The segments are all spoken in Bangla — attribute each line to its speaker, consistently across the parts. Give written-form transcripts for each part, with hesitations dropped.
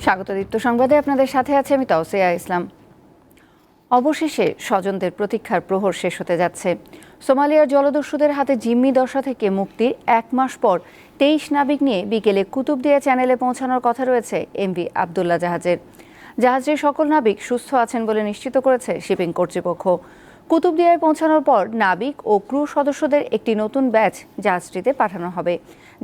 Speaker 1: স্বাগত দীপ্ত সংবাদে আপনাদের সাথে আছে আমি তাওসিয়া ইসলাম। অবশেষে স্বজনদের প্রতীক্ষার প্রহর শেষ হতে যাচ্ছে। সোমালিয়ার জলদস্যুদের হাতে জিম্মি দশা থেকে মুক্তির 1 মাস পর 23 নাবিক নিয়ে বিকেলে কুতুবদিয়া চ্যানেলে পৌঁছানোর কথা রয়েছে এমভি আবদুল্লাহ জাহাজের। জাহাজের সকল নাবিক সুস্থ আছেন বলে নিশ্চিত করেছে শিপিং কর্তৃপক্ষ। কুতুবদিয়ায় পৌঁছানোর পর নাবিক ও ক্রু সদস্যদের একটি নতুন ব্যাচ জাহাজটিতে পাঠানো হবে।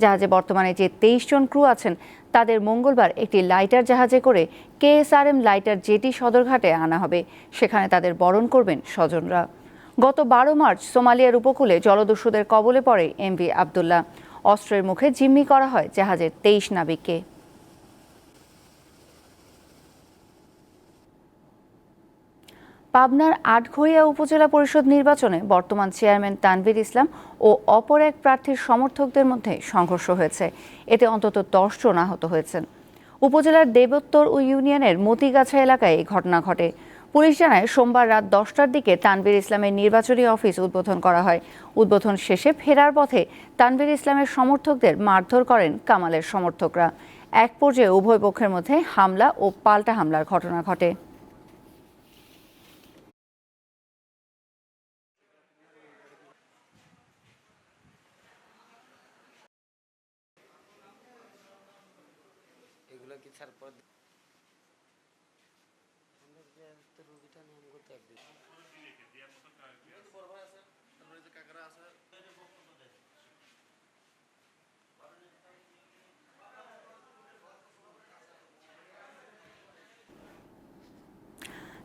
Speaker 1: জাহাজে বর্তমানে যে 23 জন ক্রু আছেন তাদের মঙ্গলবার একটি লাইটার জাহাজে করে KSRM লাইটার জেটি সদরঘাটে আনা হবে। সেখানে তাদের বরণ করবেন স্বজনরা। গত 12 মার্চ সোমালিয়ার উপকূলে জলদস্যুদের কবলে পড়ে এমভি আবদুল্লাহ। অস্ত্রের মুখে জিম্মি করা হয় জাহাজের 23 নাবিককে। পাবনার আটঘরিয়া উপজেলা পরিষদ নির্বাচনে বর্তমান চেয়ারম্যান তানভীর ইসলাম ও অপর এক প্রার্থীর সমর্থকদের মধ্যে সংঘর্ষ হয়েছে। এতে অন্তত 10 জন আহত হয়েছেন। উপজেলার দেবোত্তর ইউনিয়নের মতিগাছা এলাকায় এই ঘটনা ঘটে। পুলিশ জানায় সোমবার রাত 10টার দিকে তানভীর ইসলামের নির্বাচনী অফিস উদ্বোধন করা হয়। উদ্বোধন শেষে ফেরার পথে তানভীর ইসলামের সমর্থকদের মারধর করেন কামালের সমর্থকরা। এক পর্যায়ে উভয় পক্ষের মধ্যে হামলা ও পাল্টা হামলার ঘটনা ঘটে।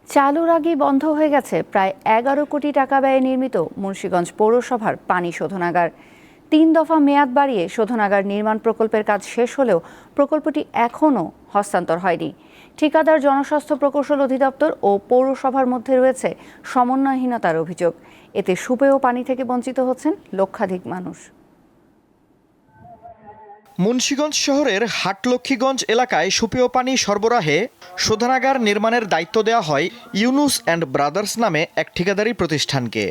Speaker 1: চালুর আগেই বন্ধ হয়ে গেছে প্রায় 11 কোটি টাকা ব্যয়ে নির্মিত মুন্সিগঞ্জ পৌরসভার পানি শোধনাগার। 3 দফা মেয়াদ বাড়িয়ে শোধনাগার নির্মাণ প্রকল্পের কাজ শেষ হলেও প্রকল্পটি এখনও হস্তান্তর হয়নি। ঠিকাদার জনস্বাস্থ্য প্রকৌশল অধিদপ্তর ও পৌরসভার মধ্যে রয়েছে সমন্বয়হীনতার অভিযোগ। এতে সুপেয় পানি থেকে বঞ্চিত হচ্ছেন লক্ষাধিক মানুষ।
Speaker 2: মুন্সিগঞ্জ শহরের হাটলক্ষ্মীগঞ্জ এলাকায় সুপেয় পানি সরবরাহে শোধনাগার নির্মাণের দায়িত্ব দেওয়া হয় ইউনুস অ্যান্ড ব্রাদার্স নামে এক ঠিকাদারি প্রতিষ্ঠানকে।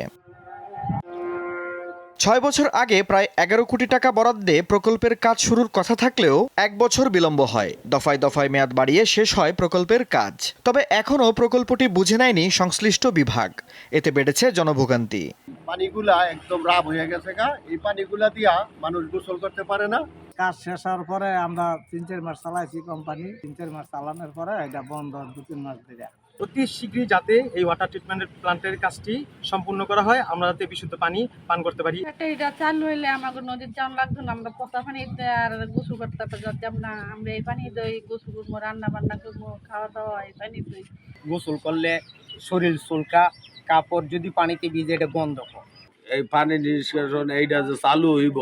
Speaker 2: 6 বছর আগে প্রায় 11 কোটি টাকা বরাদ্দে প্রকল্পের কাজ শুরুর কথা থাকলেও 1 বছর বিলম্ব হয়। দফায় দফায় মেয়াদ বাড়িয়ে শেষ হয় প্রকল্পের কাজ। তবে এখনও প্রকল্পটি বুঝে নেয়নি সংশ্লিষ্ট বিভাগ। এতে বেড়েছে জনভোগান্তি।
Speaker 3: পানিগুলা একদম রাব হয়ে গেছে। এই পানিগুলা দিয়া মানুষ গোসল করতে পারে না।
Speaker 4: কাজ শেষ হওয়ার পরে আমরা 3-4 মাস চালাইছি কোম্পানি। 3-4 মাস চালানোর পরে এটা বন্ধ 2-3 মাস ধরে।
Speaker 5: অতি শীঘ্রই যাতে এই ওয়াটার ট্রিটমেন্ট প্ল্যান্টের কাজটি সম্পূর্ণ করা হয়, আমরা যাতে বিশুদ্ধ পানি পান করতে পারি।
Speaker 6: এটা চালু হইলে আমাদের নদীর যাওয়া লাগতো না, আমরা পচা পানিতে আর গোসল করতে পারতাম না। আমরা এই পানি দই গোসল করবো, রান্না বান্না করবো, খাওয়া দাওয়া এই পানি দই।
Speaker 7: গোসল করলে শরীর চুলকা, কাপড় যদি পানিতে ভিজে এটা বন্ধ হয়।
Speaker 8: এই পানি নিষ্কাশন এইটা যে চালু হইব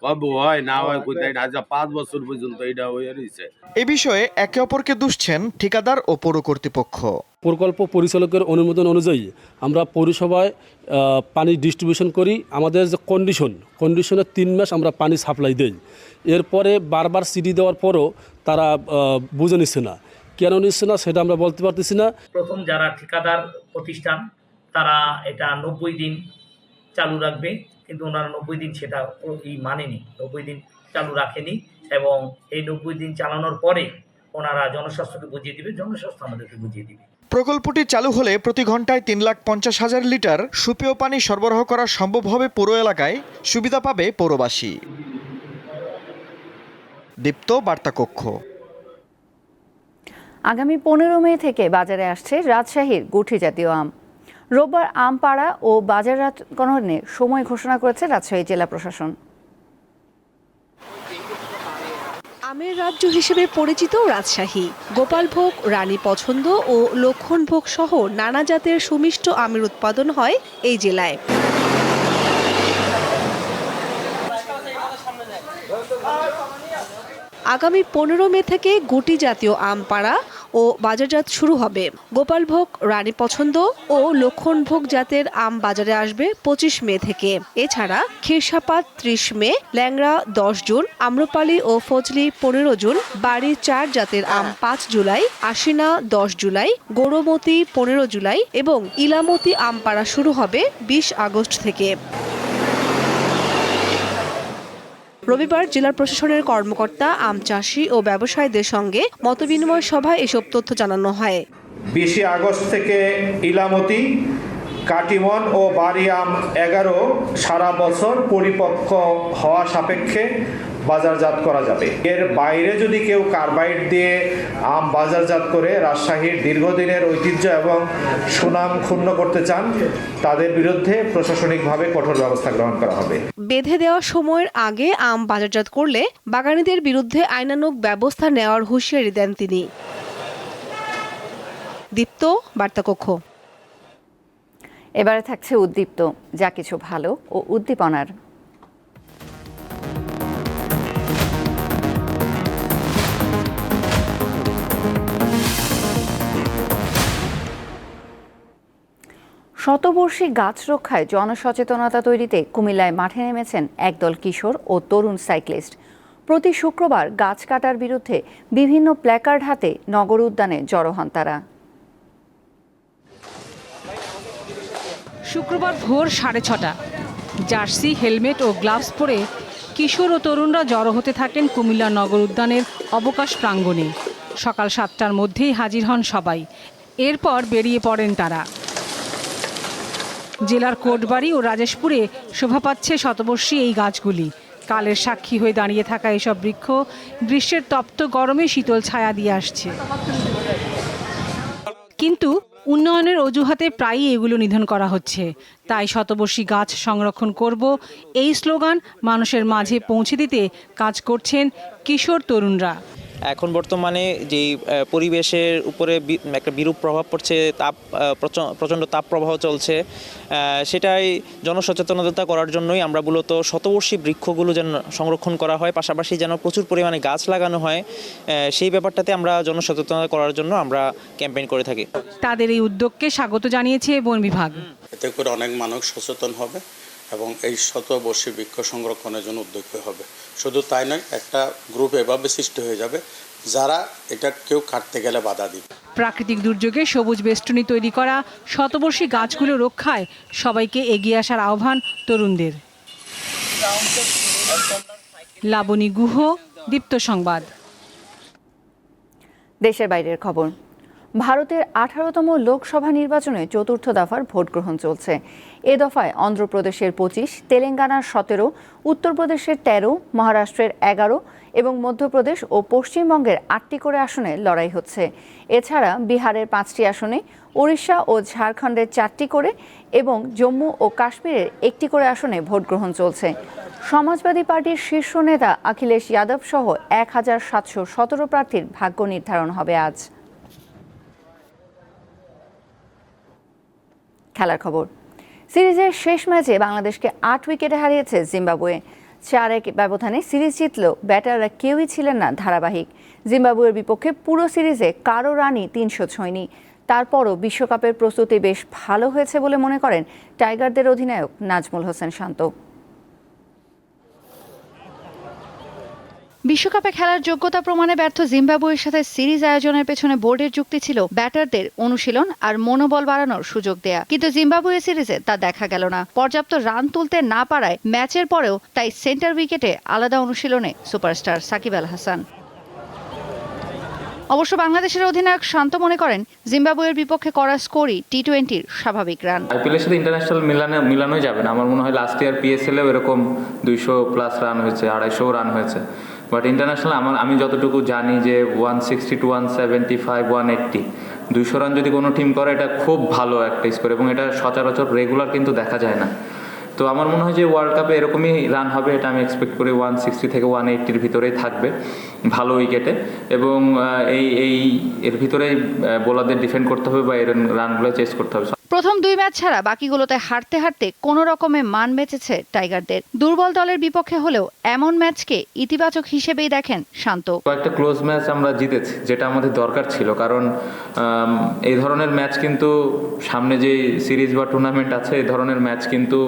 Speaker 8: কবে হয় না হয় কোথায় 5 বছর পর্যন্ত এটা হয়ে রয়েছে।
Speaker 2: এ বিষয়ে একে অপরকে দুষছেন ঠিকাদার ও পৌর কর্তৃপক্ষ।
Speaker 9: প্রকল্প পরিচালকের অনুমোদন অনুযায়ী আমরা পৌরসভায় পানি ডিস্ট্রিবিউশন করি। আমাদের যে কন্ডিশনে 3 মাস আমরা পানি সাপ্লাই দিই। এরপরে বারবার সিডি দেওয়ার পরও তারা বুঝে নিচ্ছে না। কেন নিচ্ছে না সেটা আমরা বলতে পারতেছি না।
Speaker 10: প্রথম যারা ঠিকাদার প্রতিষ্ঠান তারা এটা 90 দিন চালু রাখবে, কিন্তু ওনারা 90 দিন সেটা মানেনি, 90 দিন চালু রাখেনি। এবং এই 90 দিন চালানোর পরে ওনারা জনস্বাস্থ্যকে বুঝিয়ে দিবে, জনস্বাস্থ্য আমাদেরকে বুঝিয়ে দিবে।
Speaker 2: প্রকল্পটি চালু হলে প্রতি ঘন্টায় 3,50,000 লিটার সুপেয় পানি সরবরাহ করা সম্ভব হবে। পৌর এলাকায় সুবিধা পাবে পৌরবাসী। দীপ্ত বার্তা কক্ষ।
Speaker 1: আগামী 15 মে থেকে বাজারে আসছে রাজশাহীর গুঠি জাতীয় আম। রোববার আম পাড়া ও বাজারজাতকরণের সময় ঘোষণা করেছে রাজশাহী জেলা প্রশাসন।
Speaker 11: আমের রাজ্য হিসেবে পরিচিত রাজশাহী গোপালভোগ, রানী পছন্দ ও লক্ষণভোগ সহ নানা জাতের সুমিষ্ট আমের উৎপাদন হয় এই জেলায়। আগামী 15 মে থেকে গুটি জাতীয় আম পাড়া ও বাজারজাত শুরু হবে। গোপালভোগ, রানী পছন্দ ও লক্ষণভোগ জাতের আম বাজারে আসবে 25 মে থেকে। এছাড়া খিরসাপাত 30 মে, ল্যাংড়া 10 জুন, আম্রপালি ও ফজলি 15 জুন, বাড়ি 4 জাতের আম 5 জুলাই, আশিনা 10 জুলাই, গৌরমতি 15 জুলাই এবং ইলামতি আম পাড়া শুরু হবে 20 আগস্ট থেকে। রবিবার জেলা প্রশাসনের কর্মকর্তা আম চাষি ও ব্যবসায়ীদের সঙ্গে মতবিনিময় সভায় এসব তথ্য জানানো হয়।
Speaker 12: 20 আগস্ট থেকে ইলামতি, কাটিমন ও বাড়ি আম 11 সারা বছর পরিপক্ক হওয়া সাপেক্ষে বাজারজাত করা যাবে। এর বাইরে যদি কেউ কার্বাইড দিয়ে আম বাজারজাত করে রাজশাহীর দীর্ঘদিনের ঐতিহ্য এবং সুনাম ক্ষুণ্ণ করতে চান, তাদের বিরুদ্ধে প্রশাসনিকভাবে কঠোর ব্যবস্থা গ্রহণ করা হবে।
Speaker 11: বেঁধে দেওয়া সময়ের আগে আম বাজারজাত করলে বাগানীদের বিরুদ্ধে আইনানুগ ব্যবস্থা নেওয়ার হুঁশিয়ারি দেন তিনি। দীপ্ত, বার্তাকক্ষ।
Speaker 1: এবারে থাকছে উদ্দীপ্ত, যা কিছু ভালো ও উদ্দীপনার। শতবর্ষী গাছ রক্ষায় জনসচেতনতা তৈরিতে কুমিল্লায় মাঠে নেমেছেন একদল কিশোর ও তরুণ সাইক্লিস্ট। প্রতি শুক্রবার গাছ কাটার বিরুদ্ধে বিভিন্ন প্ল্যাকার্ড হাতে নগর উদ্যানে জড়ো হন তারা।
Speaker 13: শুক্রবার ভোর 6:30, জার্সি, হেলমেট ও গ্লাভস পরে কিশোর ও তরুণরা জড়ো হতে থাকেন কুমিল্লা নগর উদ্যানের অবকাশ প্রাঙ্গণে। সকাল 7টার মধ্যেই হাজির হন সবাই। এরপর বেরিয়ে পড়েন তারা। জেলার কোটবাড়ি ও রাজেশপুরে শোভা পাচ্ছে শতবর্ষী এই গাছগুলি। কালের সাক্ষী হয়ে দাঁড়িয়ে থাকা এসব বৃক্ষ গ্রীষ্মের তপ্ত গরমে শীতল ছায়া দিয়ে আসছে। কিন্তু উন্নয়নের অজুহাতে প্রায়ই এগুলো নিধন করা হচ্ছে। তাই শতবর্ষী গাছ সংরক্ষণ করব এই স্লোগান মানুষের মাঝে পৌঁছে দিতে কাজ করছেন কিশোর তরুণরা।
Speaker 14: এখন বর্তমানে যেই পরিবেশের উপরে একটা বিরূপ প্রভাব পড়ছে, প্রচণ্ড তাপ প্রবাহ চলছে, সেটাই জনসচেতনতা করার জন্যই আমরা মূলত শতবর্ষী বৃক্ষগুলো যেন সংরক্ষণ করা হয়, পাশাপাশি যেন প্রচুর পরিমাণে গাছ লাগানো হয়, সেই ব্যাপারটাতে আমরা জনসচেতনতা করার জন্য আমরা ক্যাম্পেইন করে থাকি।
Speaker 13: তাদের এই উদ্যোগকে স্বাগত জানিয়েছে বন বিভাগ।
Speaker 15: এতে করে অনেক মানুষ সচেতন হবে এবং এই শতবর্ষী বৃক্ষ সংরক্ষণের জন্য উদ্যোগী হবে। শুধু তাই নয়, একটা গ্রুপ এভাবে সৃষ্টি হয়ে যাবে যারা এটা কেউ কাটতে গেলে বাধা দিবে।
Speaker 13: প্রাকৃতিক দুর্যোগে সবুজ বেষ্টনী তৈরি করা শতবর্ষী গাছগুলো রক্ষায় সবাইকে এগিয়ে আসার আহ্বান তরুণদের। লাবণী গুহ, দীপ্ত সংবাদ।
Speaker 1: দেশের বাইরের খবর। ভারতের 18তম লোকসভা নির্বাচনে চতুর্থ দফার ভোট গ্রহণ চলছে। এ দফায় অন্ধ্রপ্রদেশের 25, তেলেঙ্গানার 17, উত্তরপ্রদেশের 13, মহারাষ্ট্রের 11 এবং মধ্যপ্রদেশ ও পশ্চিমবঙ্গের 8টি করে আসনে লড়াই হচ্ছে। এছাড়া বিহারের 5টি আসনে, ওড়িশা ও ঝাড়খণ্ডের 4টি করে এবং জম্মু ও কাশ্মীরের 1টি করে আসনে ভোট গ্রহণ চলছে। সমাজবাদী পার্টির শীর্ষ নেতা অখিলেশ যাদব সহ 1717 প্রার্থীর ভাগ্য নির্ধারণ হবে আজ। খেলার খবর। সিরিজের শেষ ম্যাচে বাংলাদেশকে 8 উইকেটে হারিয়েছে জিম্বাবুয়ে। 4-1 ব্যবধানে সিরিজ জিতলেও ব্যাটাররা কেউই ছিলেন না ধারাবাহিক। জিম্বাবুয়ের বিপক্ষে পুরো সিরিজে কারো রানই 300 ছোঁয়নি। তারপরও বিশ্বকাপের প্রস্তুতি বেশ ভালো হয়েছে বলে মনে করেন টাইগারদের অধিনায়ক নাজমুল হোসেন শান্ত। বিশ্বকাপে খেলার যোগ্যতা প্রমাণে ব্যর্থ জিম্বাবুয়ের সাথে সিরিজ আয়োজনের পেছনে বোর্ডের যুক্তি ছিল ব্যাটারদের অনুশীলন আর মনোবল বাড়ানোর সুযোগ দেয়া, কিন্তু জিম্বাবুয়ে সিরিজে তা দেখা গেল না। পর্যাপ্ত রান তুলতে না পারায় ম্যাচের পরেও তাই সেন্টার উইকেটে আলাদা অনুশীলনে সুপারস্টার সাকিব আল হাসান। অবশ্য বাংলাদেশের অধিনায়ক শান্ত মনে করেন জিম্বাবুয়ের বিপক্ষে করা স্কোরই টি-20-র স্বাভাবিক রান।
Speaker 16: আইপিএলের সাথে ইন্টারন্যাশনাল মিলানোই যাবে না। আমার মনে হয় লাস্ট ইয়ার পিএসএলেও এরকম 200+ রান হয়েছে, 250 রান হয়েছে। বাট ইন্টারন্যাশনাল আমি যতটুকু জানি যে 160 to 175, 180, 200 রান যদি কোনো টিম করে এটা খুব ভালো একটা স্কোর এবং এটা সচরাচর রেগুলার কিন্তু দেখা যায় না। তো আমার মনে হয় যে ওয়ার্ল্ড কাপে এরকমই রান হবে, এটা আমি এক্সপেক্ট করি 160 থেকে 180-র ভিতরেই থাকবে ভালো উইকেটে। এবং এর ভিতরেই বোলারদের ডিফেন্ড করতে হবে বা এর রানগুলো চেস করতে হবে।
Speaker 1: প্রথম 2 ম্যাচ ছাড়া বাকিগুলোতে হারতে হারতে কোনো রকমে মান বেঁচেছে টাইগারদের। দুর্বল দলের বিপক্ষে হলেও এমন ম্যাচকে ইতিবাচক হিসেবেই দেখেন শান্ত।
Speaker 16: একটা ক্লোজ ম্যাচ আমরা জিতেছি, যেটা আমাদের দরকার ছিল, কারণ এই ধরনের ম্যাচ কিন্তু সামনে যে সিরিজ বা টুর্নামেন্ট আছে এই ধরনের ম্যাচ কিন্তু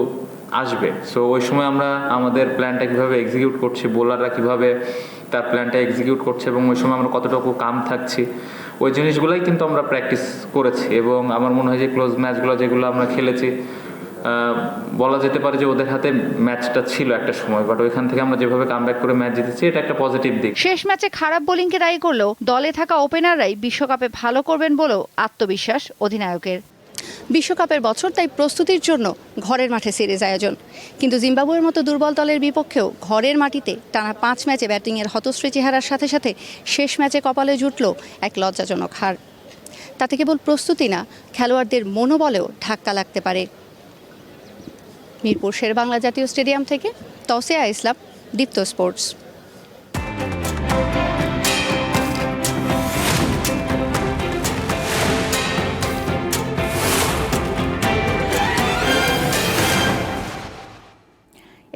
Speaker 16: আসবে। সো ওই সময় আমরা আমাদের প্ল্যানটা কীভাবে এক্সিকিউট করছি, বোলাররা কীভাবে তার প্ল্যানটা এক্সিকিউট করছে এবং ওই সময় আমরা কতটুকু কাম থাকছি, ওই জিনিসগুলোই কিন্তু আমরা প্র্যাকটিস করেছি। এবং আমার মনে হয় যে ক্লোজ ম্যাচগুলো যেগুলো আমরা খেলেছি বলা যেতে পারে যে ওদের হাতে ম্যাচটা ছিল একটা সময়, বাট ওইখান থেকে আমরা যেভাবে কামব্যাক করে ম্যাচ জিতেছি এটা একটা পজিটিভ দিক।
Speaker 1: শেষ ম্যাচে খারাপ বোলিংকে দায়ী করলেও দলে থাকা ওপেনাররাই বিশ্বকাপে ভালো করবেন বলেও আত্মবিশ্বাস অধিনায়কের।
Speaker 17: বিশ্বকাপের বছর, তাই প্রস্তুতির জন্য ঘরের মাঠে সিরিজ আয়োজন। কিন্তু জিম্বাবুয়ের মতো দুর্বল দলের বিপক্ষেও ঘরের মাটিতে টানা 5 ম্যাচে ব্যাটিংয়ের হতশ্রী চেহারার সাথে সাথে শেষ ম্যাচে কপালে জুটল এক লজ্জাজনক হার। তাতে কেবল প্রস্তুতি না, খেলোয়াড়দের মনোবলেও ধাক্কা লাগতে পারে। মিরপুর শেরেবাংলা জাতীয় স্টেডিয়াম থেকে তৌসিয়া ইসলাম, দীপ্ত স্পোর্টস।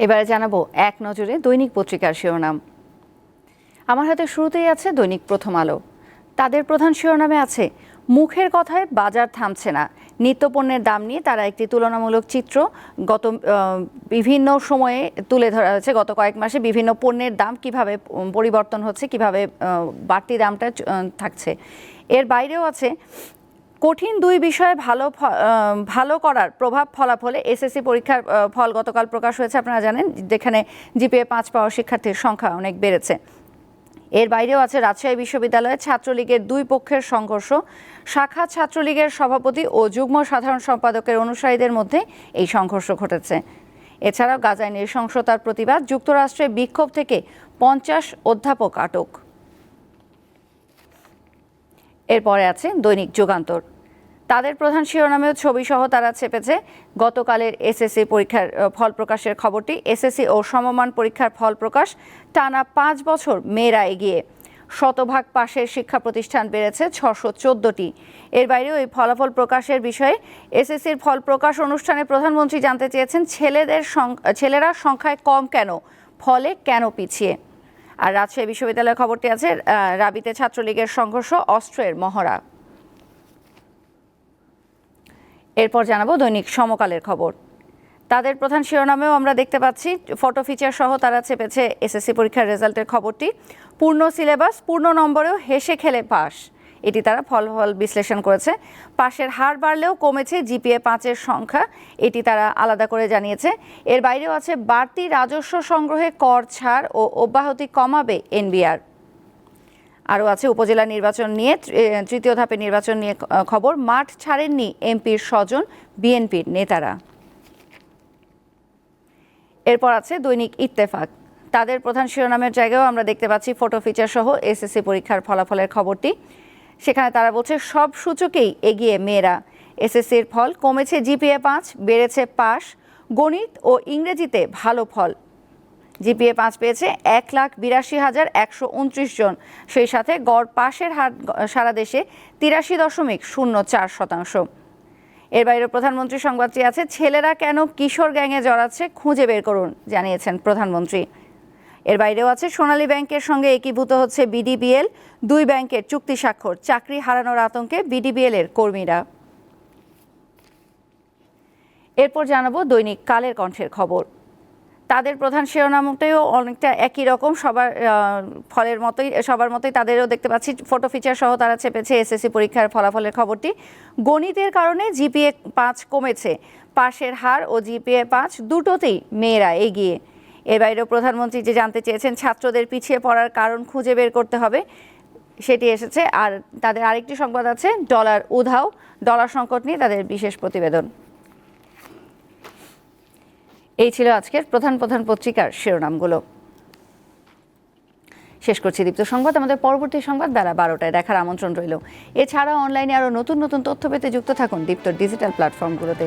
Speaker 1: এবারে জানাবো এক নজরে দৈনিক পত্রিকার শিরোনাম। আমার হাতে শুরুতেই আছে দৈনিক প্রথম আলো। তাদের প্রধান শিরোনামে আছে মুখের কথায় বাজার থামছে না, নিত্যপণ্যের দাম নিয়ে তারা একটি তুলনামূলক চিত্র গত বিভিন্ন সময়ে তুলে ধরা হয়েছে। গত কয়েক মাসে বিভিন্ন পণ্যের দাম কিভাবে পরিবর্তন হচ্ছে, কিভাবে বাড়তি দামটা থাকছে। এর বাইরেও আছে কঠিন দুই বিষয়ে ভালো করার প্রভাব ফলাফলে। এসএসসি পরীক্ষার ফল গতকাল প্রকাশ হয়েছে, আপনারা জানেন, যেখানে জিপিএ 5 পাওয়া শিক্ষার্থীর সংখ্যা অনেক বেড়েছে। এর বাইরেও আছে রাজশাহী বিশ্ববিদ্যালয়ে ছাত্রলীগের দুই পক্ষের সংঘর্ষ, শাখা ছাত্রলীগের সভাপতি ও যুগ্ম সাধারণ সম্পাদকের অনুসারীদের মধ্যে এই সংঘর্ষ ঘটেছে। এছাড়াও গাজায় নৃশংসতার প্রতিবাদ, যুক্তরাষ্ট্রে বিক্ষোভ থেকে 50 অধ্যাপক আটক। এরপরে আছে দৈনিক যুগান্তর। তাদের প্রধান শিরোনামেও ছবিসহ তারা চেপেছে গতকালের এসএসসি পরীক্ষার ফল প্রকাশের খবরটি। এসএসসি ও সমমান পরীক্ষার ফল প্রকাশ, টানা 5 বছর মেয়েরা এগিয়ে। 100% পাশের শিক্ষা প্রতিষ্ঠান বেড়েছে 614টি। এর বাইরেও এই ফলাফল প্রকাশের বিষয়ে এসএসসির ফল প্রকাশ অনুষ্ঠানে প্রধানমন্ত্রী জানতে চেয়েছেন ছেলেরা সংখ্যায় কম কেন, ফলে কেন পিছিয়ে। আর রাজশাহী বিশ্ববিদ্যালয়ের খবরটি আছে রাবিতে ছাত্রলীগের সংঘর্ষ, অস্ত্রের মহড়া। এরপর জানাবো দৈনিক সমকালের খবর। তাদের প্রধান শিরোনামেও আমরা দেখতে পাচ্ছি ফটো ফিচার সহ তারা চেপেছে এসএসসি পরীক্ষার রেজাল্টের খবরটি। পূর্ণ সিলেবাস, পূর্ণ নম্বরেও হেসে খেলে পাস, এটি তারা ফলাফল বিশ্লেষণ করেছে। পাশের হার বাড়লেও কমেছে জিপিএ 5-এর সংখ্যা, এটি তারা আলাদা করে জানিয়েছে। এর বাইরেও আছে বাড়তি রাজস্ব সংগ্রহে কর ছাড় ও অব্যাহতি কমাবে এনবিআর। আরও আছে উপজেলা নির্বাচন নিয়ে, তৃতীয় ধাপে নির্বাচন নিয়ে খবর। মাঠ ছাড়েননি এমপির স্বজন, বিএনপির নেতারা। এরপর আছে দৈনিক ইত্তেফাক। তাদের প্রধান শিরোনামের জায়গায়ও আমরা দেখতে পাচ্ছি ফটো ফিচার সহ এসএসসি পরীক্ষার ফলাফলের খবরটি। সেখানে তারা বলছে সব সূচকেই এগিয়ে মেয়েরা। এসএসসির ফল, কমেছে জিপিএ 5, বেড়েছে পাস, গণিত ও ইংরেজিতে ভালো ফল। জিপিএ 5 পেয়েছে 1,82,129 জন। সেই সাথে গড় পাশের হার সারা দেশে 83.04%। এর বাইরে প্রধানমন্ত্রী সংবাদটি আছে ছেলেরা কেন কিশোর গ্যাংয়ে জড়াচ্ছে খুঁজে বের করুন, জানিয়েছেন প্রধানমন্ত্রী। এর বাইরেও আছে সোনালী ব্যাংকের সঙ্গে একীভূত হচ্ছে বিডিবিএল, 2 ব্যাংকের চুক্তি স্বাক্ষর, চাকরি হারানোর আতঙ্কে বিডিবিএল এর কর্মীরা। এরপর জানাবো দৈনিক কালের কণ্ঠের খবর। তাদের প্রধান শিরোনামটাও অনেকটা একই রকম, সবার মতোই তাদেরও দেখতে পাচ্ছি ফটো ফিচার সহ তারা চেপেছে এসএসসি পরীক্ষার ফলাফলের খবরটি। গণিতের কারণে জিপিএ 5 কমেছে, পাশের হার ও জিপিএ 5 দুটোতেই মেয়েরা এগিয়ে। এর বাইরেও প্রধানমন্ত্রী যে জানতে চেয়েছেন ছাত্রদের পিছিয়ে পড়ার কারণ খুঁজে বের করতে হবে, সেটি এসেছে। আর তাদের আরেকটি সংবাদ আছে ডলার উধাও, ডলার সংকট নিয়ে তাদের বিশেষ প্রতিবেদন। এই ছিল আজকের প্রধান পত্রিকার শিরোনামগুলো। শেষ করছি দীপ্ত সংবাদ। আমাদের পরবর্তী সংবাদ বেলা 12টায় দেখার আমন্ত্রণ রইল। এছাড়াও অনলাইনে আরও নতুন তথ্য পেতে যুক্ত থাকুন দীপ্তর ডিজিটাল প্ল্যাটফর্মগুলোতে।